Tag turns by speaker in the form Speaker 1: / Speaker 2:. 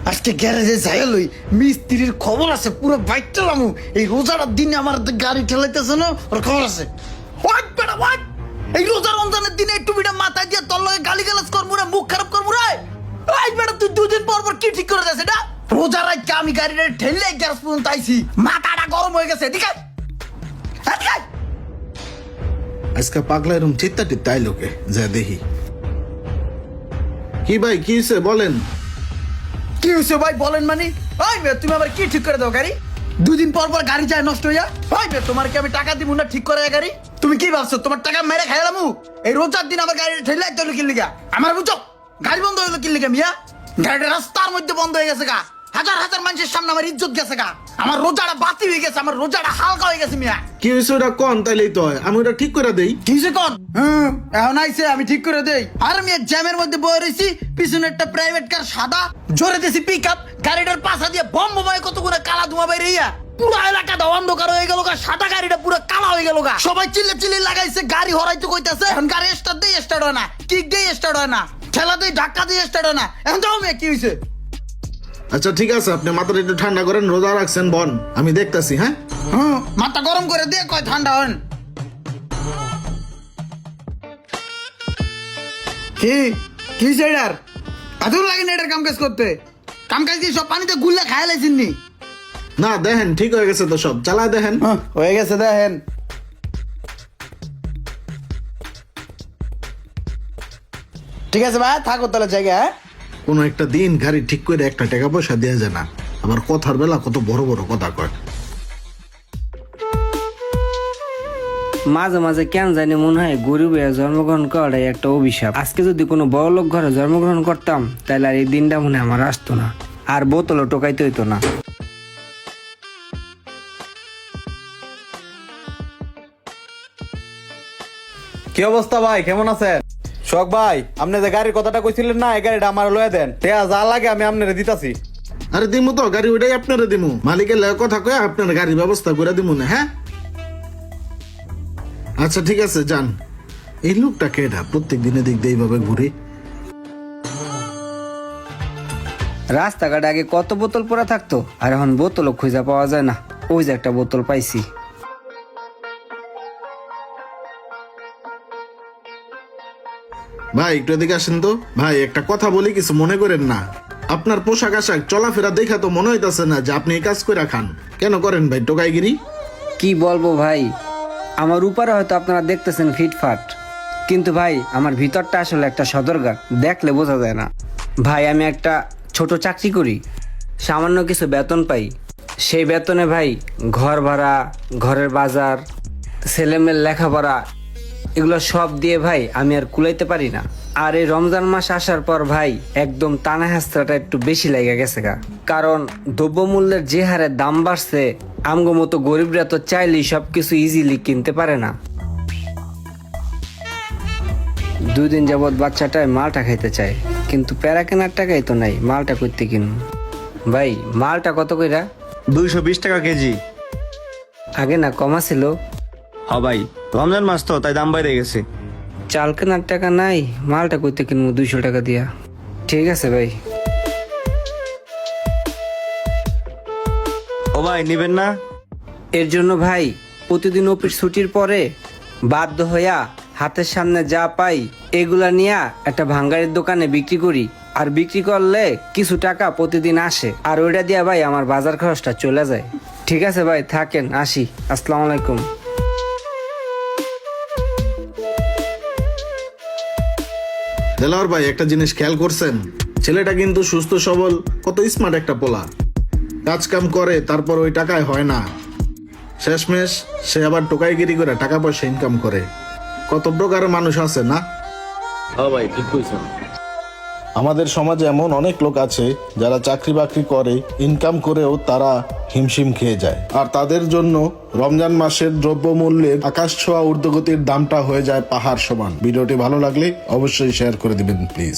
Speaker 1: আজকে গ্যারেজে যাইয়া লই মিস্ত্রির খবর আছে, পুরো বাইক চালামু। এই রোজার দিনে আমার গাড়ি ঠেলাইতেছে না, ওর খবর আছে। ওয়াট বেটা ওয়াট, এই রোজা রমজানের দিনে একটু বিটা মাথায় দিয়ে তোর লগে গালি গালাজ করবো রে, মুখ খারাপ করবো রে। ওই বেটা তুই দুদিন পর পর কি ঠিক করে দিয়েছে এটা? রোজা রাখকে আমি গাড়িটা ঠেললে গ্যারেজ পর্যন্ত আইছি, মাথাটা গরম হয়ে গেছে। ঠিক আছে
Speaker 2: আজকে পাগলা এরম চিত্তা টিত্তা আইলো কে, যা দেখি। কি ভাই কি হয়েছে বলেন?
Speaker 1: কি হয়েছে ভাই বলেন মানে? ওই মেয়ে তুমি আবার কি ঠিক করে দাও গাড়ি? দুদিন পর পর গাড়ি যায় নষ্ট হইয়া। ওই মেয়ে তোমার কি আমি টাকা দিব না ঠিক করে গাড়ি? তুমি কি ভাবছো তোমার টাকা মেরে খাইলামু? এই রোজার দিন আমার গাড়ি ঠেলে তো কিনলি গা, আমার বুঝছো গাড়ি বন্ধ হইলো কিনলি গা মিয়া? গাড়িটা রাস্তার মধ্যে বন্ধ হয়ে গেছে গা, হাজার হাজার মানুষের সামনে আমার ইজ্জত গেছে গা, আমার রোজাটা বাতি হয়ে গেছে, আমার রোজাটা হালকা হয়ে গেছে মিয়া।
Speaker 2: কি হয়েছে ওটা কন, তাইলেই তো হয়, আমি ওটা ঠিক করে দেই।
Speaker 1: কিসে কর? এখন আইছে আমি ঠিক করে দেই। আর আমি জ্যামের মধ্যে বয়ে রয়েছি, পিছনে একটা প্রাইভেট কার সাদা, জোরে দিছি পিক আপ, গাড়িটার পাশা দিয়ে বম বোমায় কতগুলো কালা ধোঁয়া বাইরে ইয়া, পুরো এলাকাটা অন্ধকার হয়ে গেল গা, সাদা গাড়িটা পুরো কালা হয়ে গেল গা। সবাই চিল্লে চিল্লে লাগাইছে, গাড়ি হরাইতে কইতাছে। এখন গাড়ি স্টার্ট দিয়ে স্টার্ট হয় না, কিক দিয়ে স্টার্ট হয় না, ঠেলা দিয়ে ধাক্কা দিয়ে স্টার্ট হয় না। এখন যাও মেয়ে কি হয়েছে?
Speaker 2: আচ্ছা ঠিক আছে, আপনি মাথাটা একটু ঠান্ডা করেন, রোজা রাখছেন বন, আমি দেখতাছি। হ্যাঁ
Speaker 1: মাথা গরম করে দিয়ে কয় ঠান্ডা হন। কি সেটার এত লাগে না এটার কাম কাজ করতে? কাম কাজ দিয়ে সব পানিতে গুল্লা খায় লাইছেননি?
Speaker 2: না দেখেন ঠিক হয়ে গেছে তো, সব চালায় দেখেন।
Speaker 1: হয়ে গেছে দেখেন। ঠিক আছে ভাই থাকো তাহলে জায়গা।
Speaker 2: কোনো একটা দিন গাড়ি ঠিক করে একটা টাকা পয়সা দেওয়া যায় না, আবার কথার বেলা কত বড় বড় কথা কয়।
Speaker 3: মাঝে মাঝে কেন জানি মনে হয় গরিব হয়ে জন্মগ্রহণ করাটাই একটা অভিশাপ। আজকে যদি কোনো বড় লোক ঘরে জন্মগ্রহণ করতাম তাহলে আর এই দিনটা মনে হয় আমার আসতো না, আর বোতলও টোকাইতে হইতো না।
Speaker 4: কি অবস্থা ভাই, কেমন আছেন? শখ ভাই, আপনি যে গাড়ির কথাটা কইছিলেন না, এই গাড়িটা আমার লয়ে দেন, টেয়া যা লাগে আমি আপনারে দিতাছি।
Speaker 2: আরে দিমু তো, গাড়ি ওইটাই আপনারা দিমু, মালিকের লাগে কথা কয়ে আপনার গাড়ির ব্যবস্থা করে দিমু না। হ্যাঁ আচ্ছা ঠিক আছে যান। এই লোকটা কেডা, প্রত্যেক দিনে দিক দিয়ে এইভাবে ঘুরে?
Speaker 3: রাস্তাঘাটে আগে কত বোতল পড়া থাকতো, আর এখন বোতলও খুঁজে পাওয়া যায় না। ওই যে একটা বোতল পাইছি।
Speaker 2: ভাই একটু এদিকে আসেন তো। ভাই একটা কথা বলি, কিছু মনে করেন না। আপনার পোশাক আশাক চলাফেরা দেখা তো মনে হইতাছে না যে আপনি এই কাজ করে খান। কেন করেন ভাই টোকাইগিরি?
Speaker 3: কি বলবো ভাই, আমার উপরে হয়তো আপনারা দেখতেছেন ফিটফাট, কিন্তু ভাই আমার ভিতরটা আসলে একটা সদরঘাট, দেখলে বোঝা যায় না। ভাই আমি একটা ছোট চাকরি করি, সামান্য কিছু বেতন পাই। সেই বেতনে ভাই ঘর ভাড়া, ঘরের বাজার, ছেলেমেয়ের লেখাপড়া, এগুলো সব দিয়ে ভাই আমি আর কুলাইতে পারি না। আর এই রমজান মাস আসার পর ভাই একদম টানা হেঁচড়াটা একটু বেশি লেগে গেছে গা, কারণ দ্রব্যমূল্যের যে হারে দাম বাড়ছে, আমগো মতো গরিবরা তো চাইলেই সবকিছু ইজিলি কিনতে পারে না। 2 দিন যাবৎ বাচ্চাটায় মালটা খাইতে চায়, কিন্তু প্যারা কেনার টাকাই তো নাই, মালটা করতে কিনুন। ভাই মালটা কত কইরা?
Speaker 5: 220 টাকা কেজি।
Speaker 3: আগে না কমা ছিল।
Speaker 5: হ ভাই, রমজান মাস তো তাই দাম বাইরে গেছে।
Speaker 3: চাল কেনার টাকা নাই, মালটা করতে কিনবো 200 টাকা দিয়া। ঠিক আছে ভাই।
Speaker 5: ও ভাই নিবেন না?
Speaker 3: এর জন্য ভাই প্রতিদিন অফিস ছুটির পরে বাধ্য হইয়া হাতের সামনে যা পাই এগুলা নিয়ে একটা ভাঙ্গারির দোকানে বিক্রি করি, আর বিক্রি করলে কিছু টাকা প্রতিদিন আসে, আর ওইটা দিয়া ভাই আমার বাজার খরচটা চলে যায়। ঠিক আছে ভাই থাকেন, আসি। আসসালামু আলাইকুম।
Speaker 2: দেলাওয়ার ভাই একটা জিনিস খেয়াল করছেন? ছেলেটা কিন্তু সুস্থ সবল, কত স্মার্ট একটা পোলা, কাজ কাম করে, তারপর ওই টাকায় হয় না, শেষমেশ সে আবার টোকাইগিরি করে টাকা পয়সা ইনকাম করে। কত প্রকারের মানুষ আছে না?
Speaker 5: হ্যাঁ ভাই ঠিক কইছেন।
Speaker 2: আমাদের সমাজে এমন অনেক লোক আছে যারা চাকরি বাকরি করে, ইনকাম করেও তারা হিমশিম খেয়ে যায়, আর তাদের জন্য রমজান মাসের দ্রব্যমূল্যের আকাশ ছোঁয়া ঊর্ধ্বগতির দামটা হয়ে যায় পাহাড় সমান। ভিডিওটি ভালো লাগলে অবশ্যই শেয়ার করে দিবেন প্লিজ।